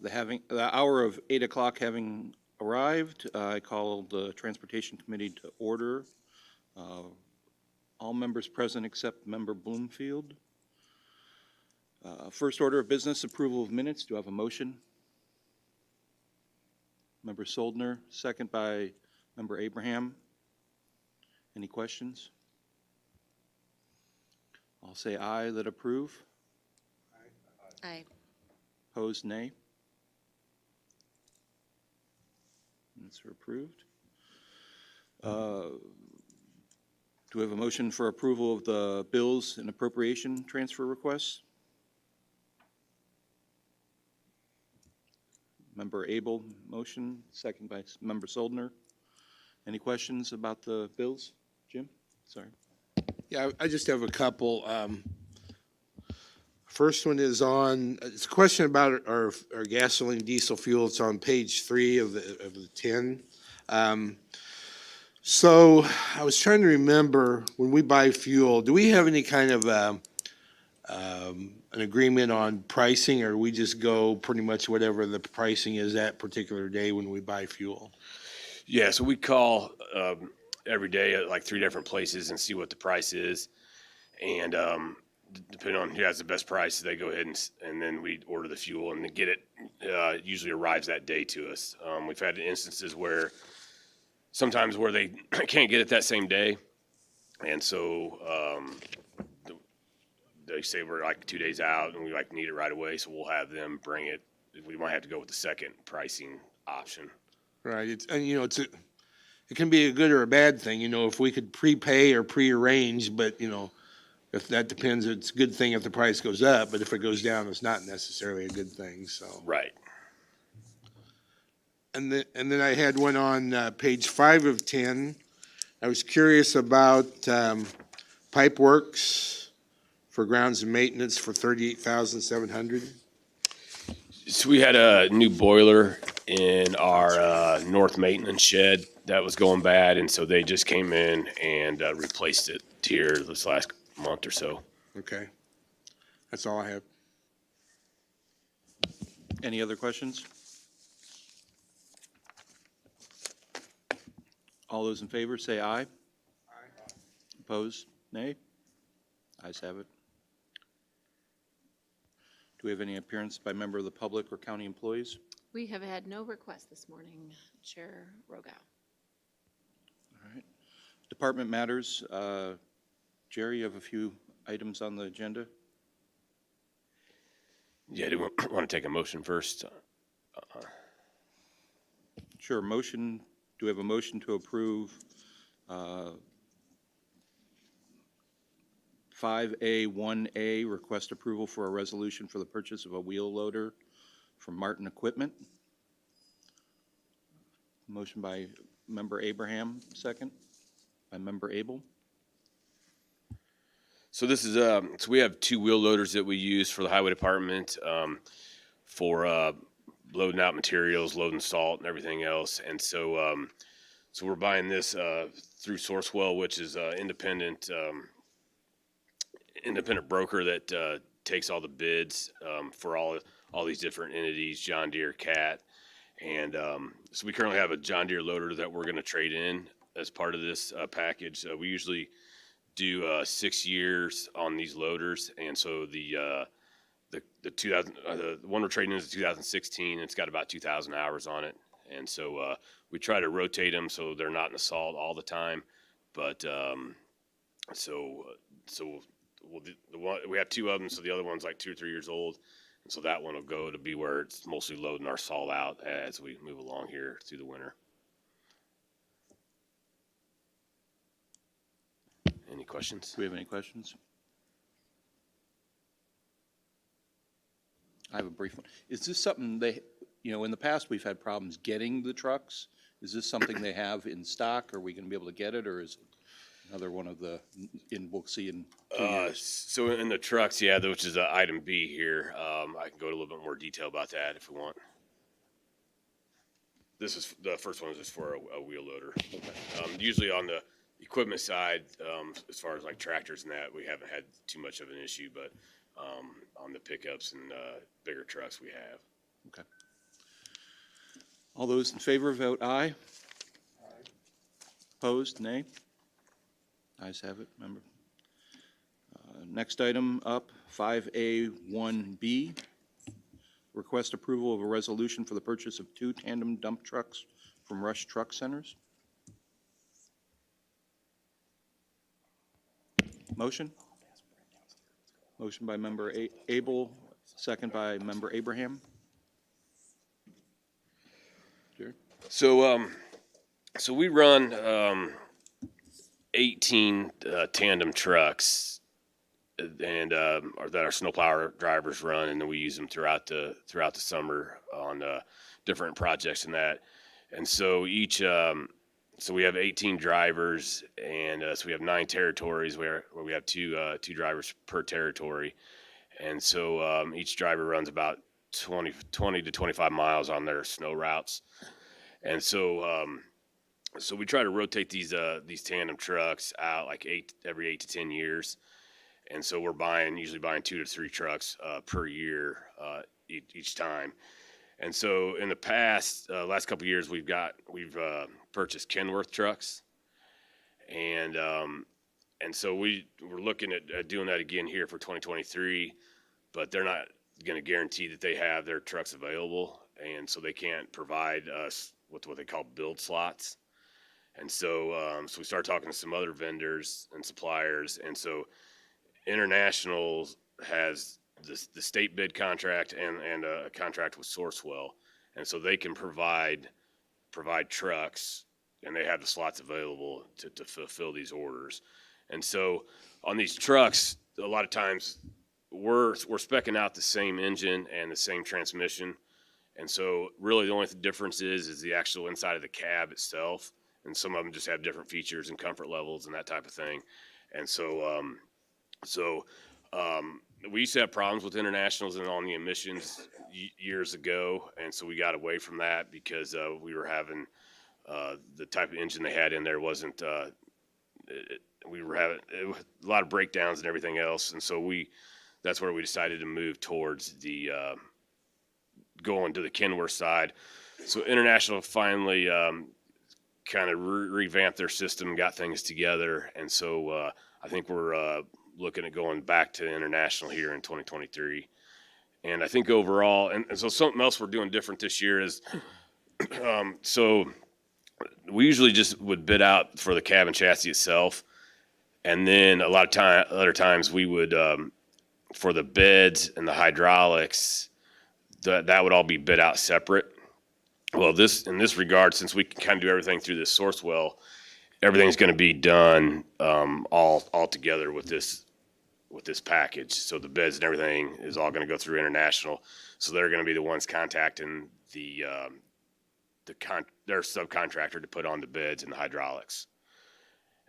The hour of 8 o'clock having arrived, I call the Transportation Committee to order. All members present except Member Bloomfield. First order of business, approval of minutes. Do I have a motion? Member Soldner, second by Member Abraham. Any questions? I'll say aye that approve. Aye. Opposed, nay. Minutes are approved. Do we have a motion for approval of the bills and appropriation transfer requests? Member Abel, motion, second by Member Soldner. Any questions about the bills? Jim? Sorry. Yeah, I just have a couple. First one is on, it's a question about our gasoline diesel fuel. It's on page 3 of the 10. So I was trying to remember, when we buy fuel, do we have any kind of an agreement on pricing, or we just go pretty much whatever the pricing is that particular day when we buy fuel? Yeah, so we call every day at like 3 different places and see what the price is. And depending on who has the best price, they go ahead and then we order the fuel and get it. Usually arrives that day to us. We've had instances where sometimes where they can't get it that same day. And so they say we're like 2 days out and we like need it right away. So we'll have them bring it. We might have to go with the second pricing option. Right, it can be a good or a bad thing, if we could prepay or prearrange, but, if that depends, it's a good thing if the price goes up, but if it goes down, it's not necessarily a good thing, so. Right. And then I had one on page 5 of 10. I was curious about pipe works for grounds and maintenance for $38,700. So we had a new boiler in our north maintenance shed that was going bad, and so they just came in and replaced it here this last month or so. Okay, that's all I have. Any other questions? All those in favor say aye. Aye. Opposed? Nay? Ayes have it. Do we have any appearance by member of the public or county employees? We have had no requests this morning, Chair Rogow. All right. Department matters. Jerry, you have a few items on the agenda? Yeah, do we want to take a motion first? Sure. Motion. Do we have a motion to approve 5A1A, request approval for a resolution for the purchase of a wheel loader from Martin Equipment? Motion by Member Abraham, second by Member Abel. So this is so we have 2 wheel loaders that we use for the highway department for loading out materials, loading salt and everything else. And so so we're buying this through Sourcewell, which is independent broker that takes all the bids for all these different entities, John Deere, Cat. And so we currently have a John Deere loader that we're going to trade in as part of this package. We usually do 6 years on these loaders, and so the one we're trading in is a 2016. It's got about 2,000 hours on it, and so we try to rotate them so they're not in the salt all the time. But we have 2 of them, so the other one's like 2 or 3 years old, and so that one will go to be where it's mostly loading our salt out as we move along here through the winter. Any questions? Do we have any questions? I have a brief one. Is this something in the past we've had problems getting the trucks? Is this something they have in stock? Are we going to be able to get it, or is it another one of we'll see in 2 years? So in the trucks, yeah, which is item B here. I can go into a little bit more detail about that if we want. This is the first one is just for a wheel loader. Okay. Usually on the equipment side, as far as like tractors and that, we haven't had too much of an issue, but on the pickups and bigger trucks we have. Okay. All those in favor vote aye. Opposed, nay. Ayes have it, member. Next item up, 5A1B. Request approval of a resolution for the purchase of 2 tandem dump trucks from Rush Truck Centers. Motion? Motion by member Abel, second by member Abraham. Jerry? So, so we run 18 tandem trucks, and that our snowplow drivers run, and then we use them throughout the summer on different projects and that. And so so we have 18 drivers, and so we have 9 territories where we have two drivers per territory, and so each driver runs about 20 to 25 miles on their snow routes, and so so we try to rotate these tandem trucks out like every 8 to 10 years. And so we're usually buying 2 to 3 trucks per year each time. And so in the past, last couple of years, we've purchased Kenworth trucks, and so we're looking at doing that again here for 2023, but they're not going to guarantee that they have their trucks available, and so they can't provide us with what they call build slots. And so so we started talking to some other vendors and suppliers, and so International has the state bid contract and a contract with Sourcewell, and so they can provide trucks, and they have the slots available to fulfill these orders. And so on these trucks, a lot of times we're speccing out the same engine and the same transmission, and so really the only difference is the actual inside of the cab itself, and some of them just have different features and comfort levels and that type of thing. And so we used to have problems with Internationals and on the emissions years ago, and so we got away from that because we were having the type of engine they had in there wasn't. We were having a lot of breakdowns and everything else, and so that's where we decided to move towards the going to the Kenworth side. So International finally kind of revamped their system and got things together, and so I think we're looking at going back to International here in 2023. And I think overall, and so something else we're doing different this year is, so we usually just would bid out for the cab and chassis itself. And then other times we would, for the beds and the hydraulics, that would all be bid out separate. Well, in this regard, since we can kind of do everything through this Sourcewell, everything's going to be done all together with this package. So the beds and everything is all going to go through International. So they're going to be the ones contacting their subcontractor to put on the beds and the hydraulics.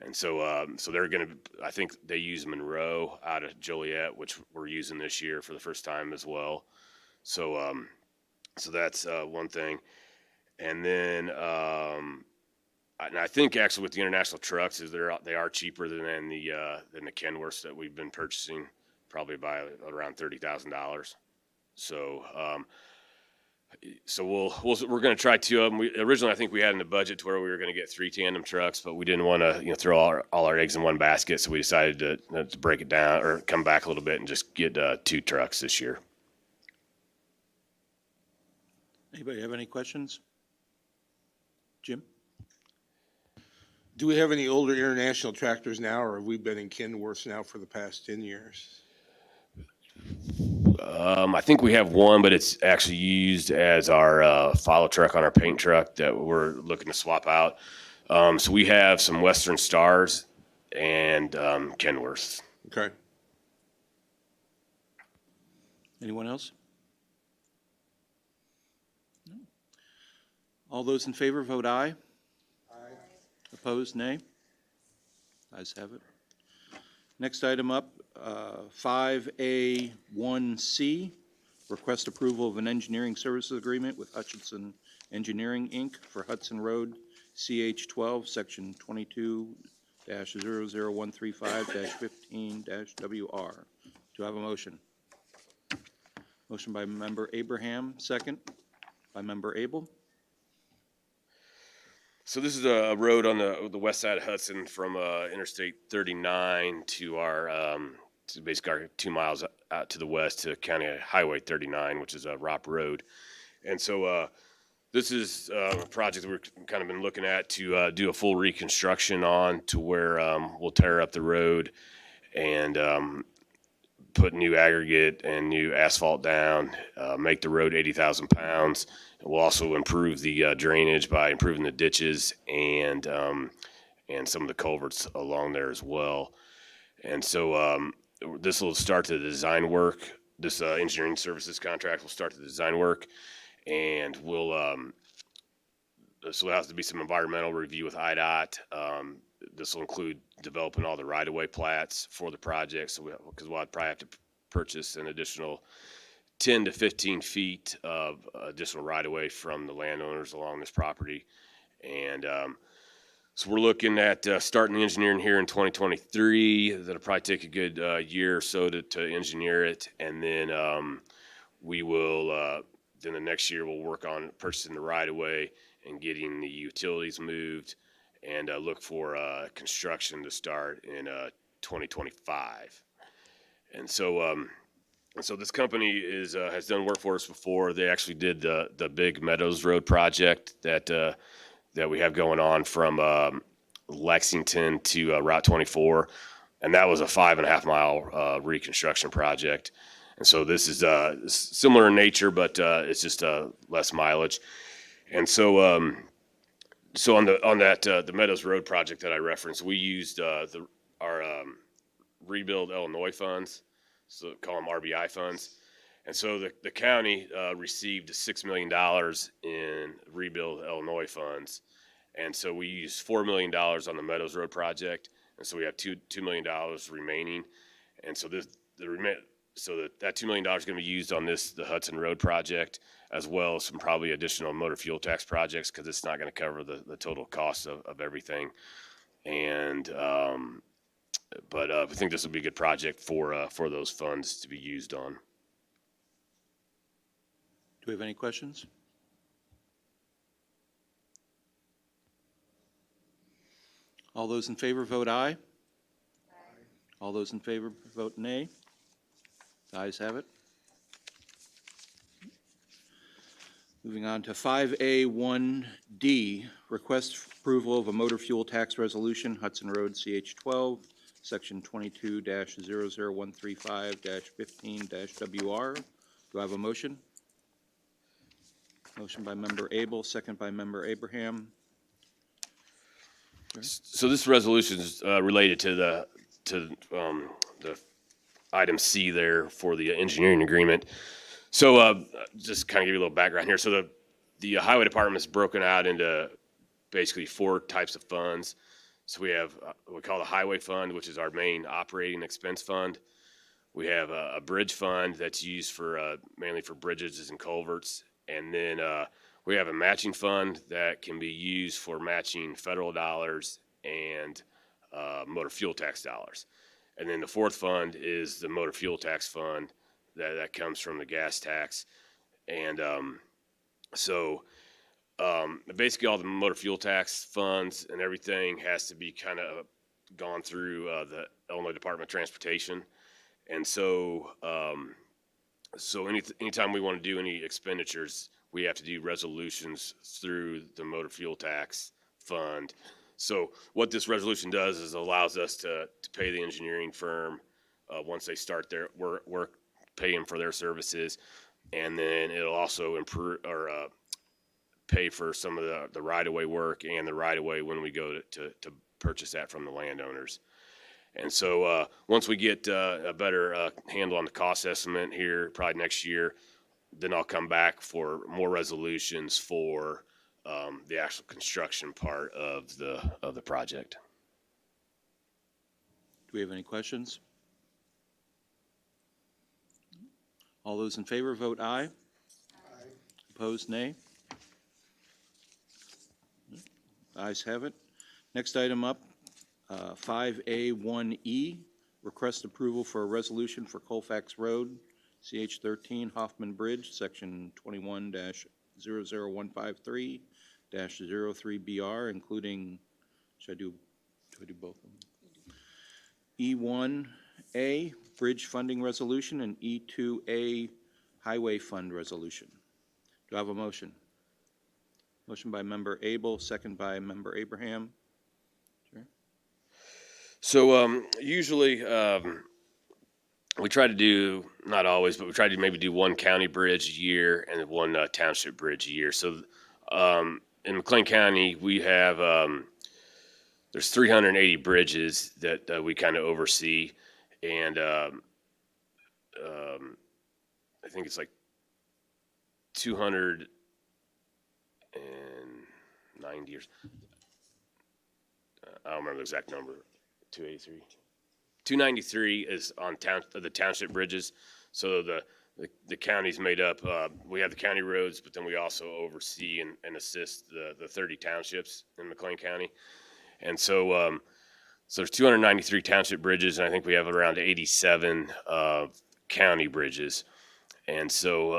And so so they're going to, I think they use Monroe out of Joliet, which we're using this year for the first time as well. So so that's one thing. And then and I think actually with the International trucks is they are cheaper than the Kenworths that we've been purchasing, probably by around $30,000. So so we're going to try 2 of them. Originally I think we had in the budget to where we were going to get 3 tandem trucks, but we didn't want to throw all our eggs in one basket, so we decided to break it down or come back a little bit and just get 2 trucks this year. Anybody have any questions? Jim? Do we have any older International tractors now, or have we been in Kenworths now for the past 10 years? I think we have one, but it's actually used as our follow truck on our paint truck that we're looking to swap out. So we have some Western Stars and Kenworths. Okay. Anyone else? No. All those in favor vote aye. Opposed, nay. Ayes have it. Next item up, 5A1C, request approval of an engineering services agreement with Hutchinson Engineering, Inc. for Hudson Road, CH12, Section 22-00135-15-WR. Do I have a motion? Motion by member Abraham, second by member Abel. So this is a road on the west side of Hudson from Interstate 39 to to basically our 2 miles out to the west to County Highway 39, which is a Ropp Road. And so this is a project that we've kind of been looking at to do a full reconstruction on to where we'll tear up the road and put new aggregate and new asphalt down, make the road 80,000 pounds. We'll also improve the drainage by improving the ditches and some of the culverts along there as well. And so this will start the design work. This engineering services contract will start the design work, and this will have to be some environmental review with IDOT. This will include developing all the right-of-way plats for the project, so because we'll probably have to purchase an additional 10 to 15 feet of additional right-of-way from the landowners along this property. And so we're looking at starting the engineering here in 2023. That'll probably take a good year or so to engineer it. And then we will, then the next year we'll work on purchasing the right-of-way and getting the utilities moved, and look for construction to start in 2025. And so this company has done work for us before. They actually did the big Meadows Road project that we have going on from Lexington to Route 24, and that was a 5.5 mile reconstruction project. And so this is similar in nature, but it's just less mileage. And so on the Meadows Road project that I referenced, we used our Rebuild Illinois funds, so call them RBI funds. And so the county received $6 million in Rebuild Illinois funds. And so we used $4 million on the Meadows Road project. And so we have $2 million remaining. And so that $2 million is going to be used on the Hudson Road project, as well as some probably additional motor fuel tax projects, because it's not going to cover the total cost of everything. And but I think this will be a good project for those funds to be used on. Do we have any questions? All those in favor vote aye. Aye. All those in favor vote nay. The ayes have it. Moving on to 5A1D, request approval of a motor fuel tax resolution, Hudson Road CH 12, Section 22-00135-15-WR. Do I have a motion? Motion by member Abel, second by member Abraham. So this resolution is related to the item C there for the engineering agreement. So just kind of give you a little background here. So the highway department is broken out into basically 4 types of funds. So we have what we call the highway fund, which is our main operating expense fund. We have a bridge fund that's used for mainly for bridges and culverts. And then we have a matching fund that can be used for matching federal dollars and motor fuel tax dollars. And then the 4th fund is the motor fuel tax fund that comes from the gas tax. And basically all the motor fuel tax funds and everything has to be kind of gone through the Illinois Department of Transportation. And so anytime we want to do any expenditures, we have to do resolutions through the motor fuel tax fund. So what this resolution does is allows us to pay the engineering firm once they start their work, pay them for their services, and then it'll also improve or pay for some of the right-of-way work and the right-of-way when we go to purchase that from the landowners. And so once we get a better handle on the cost estimate here, probably next year, then I'll come back for more resolutions for the actual construction part of the project. Do we have any questions? All those in favor vote aye. Aye. Opposed, nay. Ayes have it. Next item up, 5A1E, request approval for a resolution for Colfax Road, CH 13 Hoffman Bridge, Section 21-00153-1 2023-03BR, including, should I do both of them? E1A, Bridge Funding Resolution, and E2A, Highway Fund Resolution. Do I have a motion? Motion by Member Abel, second by Member Abraham. Sure. So usually we try to do, not always, but we try to maybe do one county bridge a year and one township bridge a year. So in McLean County, we have there's 380 bridges that we kind of oversee, and I think it's like 290 years. I don't remember the exact number. 283. 293 is on the township bridges. So the county's made up. We have the county roads, but then we also oversee and assist the 30 townships in McLean County. And so there's 293 township bridges, and I think we have around 87 county bridges. And so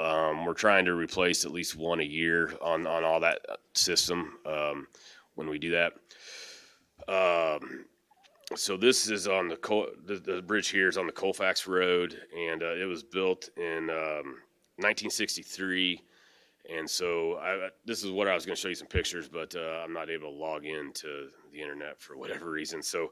we're trying to replace at least one a year on all that system when we do that. So this is on the bridge here is on the Colfax Road, and it was built in 1963. And so this is what I was going to show you some pictures, but I'm not able to log into the internet for whatever reason. So,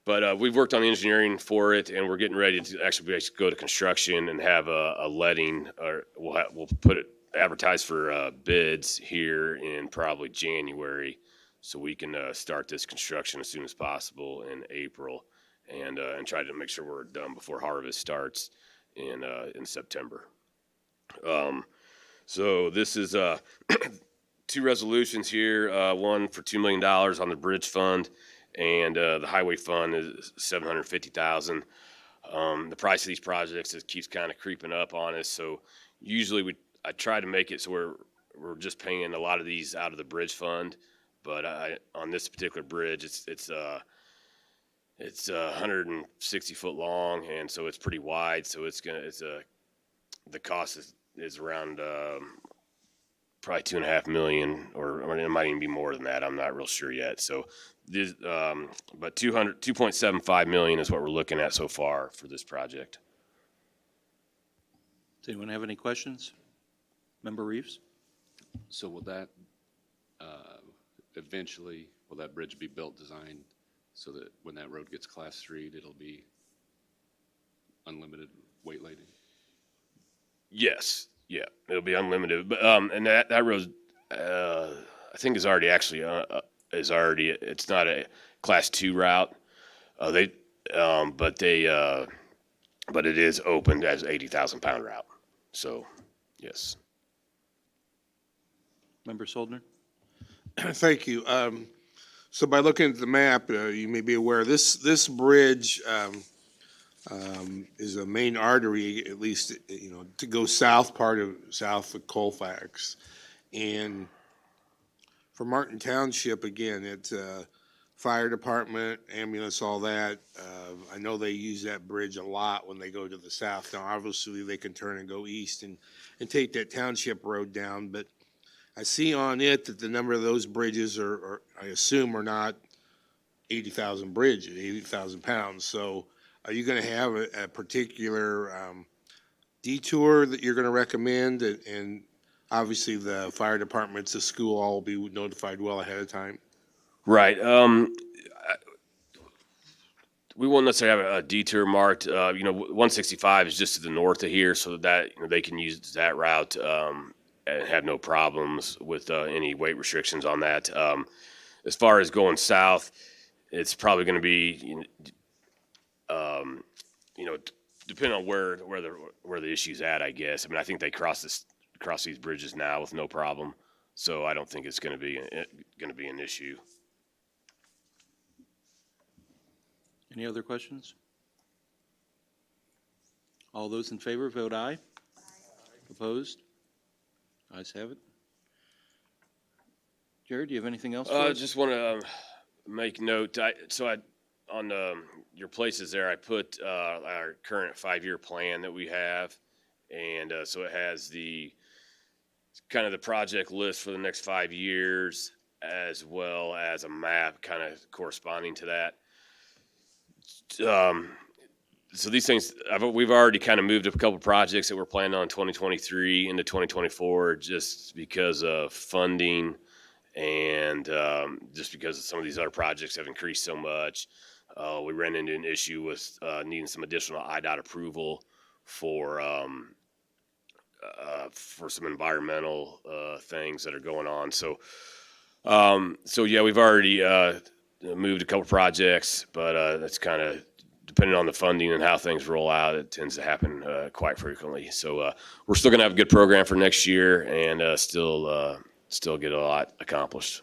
but we've worked on the engineering for it, and we're getting ready to actually go to construction and have a letting, or we'll put it advertised for bids here in probably January, so we can start this construction as soon as possible in April, and try to make sure we're done before harvest starts in September. So this is two resolutions here, one for $2 million on the bridge fund, and the highway fund is $750,000. The price of these projects keeps kind of creeping up on us, so usually I try to make it so we're just paying a lot of these out of the bridge fund, but on this particular bridge, it's 160 foot long, and so it's pretty wide, so the cost is around probably $2.5 million, or it might even be more than that. I'm not real sure yet. So this, but $2.75 million is what we're looking at so far for this project. Does anyone have any questions? Member Reeves? So will that, eventually, will that bridge be built, designed, so that when that road gets Class 3'd, it'll be unlimited weight lighting? Yes, yeah, it'll be unlimited. But and that road, I think is already actually it's not a Class 2 route. But it is opened as 80,000 pound route. So, yes. Member Soldner? Thank you. So by looking at the map, you may be aware, this bridge is a main artery, at least, to go south of Colfax. And for Martin Township, again, it's fire department, ambulance, all that. I know they use that bridge a lot when they go to the south. Now, obviously, they can turn and go east and take that township road down, but I see on it that the number of those bridges are I assume, are not 80,000 bridges, 80,000 pounds. So are you going to have a particular detour that you're going to recommend? And obviously the fire departments, the school, all will be notified well ahead of time. Right. We won't necessarily have a detour marked. 165 is just to the north of here, so that they can use that route and have no problems with any weight restrictions on that. As far as going south, it's probably going to be, depending on where the issue's at, I guess. I mean, I think they cross these bridges now with no problem, so I don't think it's going to be an issue. Any other questions? All those in favor, vote aye. Opposed? Ayes have it. Jared, do you have anything else for I us? just want to make note. On your places there, I put our current 5-year plan that we have, and so it has the kind of the project list for the next 5 years, as well as a map kind of corresponding to that. So these things, we've already kind of moved a couple projects that we're planning on 2023 into 2024 just because of funding and just because some of these other projects have increased so much. We ran into an issue with needing some additional IDOT approval for some environmental things that are going on. So yeah, we've already moved a couple projects, but that's kind of depending on the funding and how things roll out. It tends to happen quite frequently. So we're still going to have a good program for next year and still get a lot accomplished.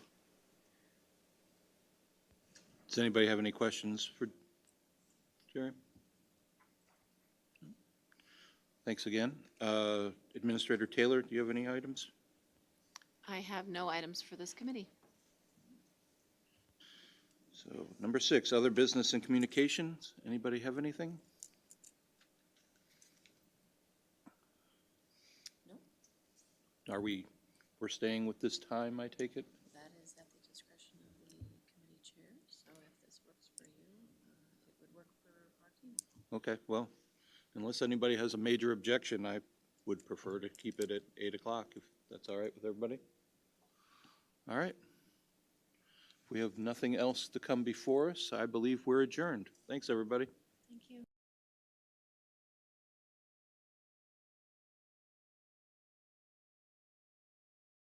Does anybody have any questions for Jerry? Thanks again. Administrator Taylor, do you have any items? I have no items for this committee. So number 6, other business and communications. Anybody have anything? No. We're staying with this time, I take it? That is at the discretion of the committee chair, so if this works for you, it would work for our team. Okay, well, unless anybody has a major objection, I would prefer to keep it at 8 o'clock, if that's all right with everybody. All right. If we have nothing else to come before us, I believe we're adjourned. Thanks, everybody.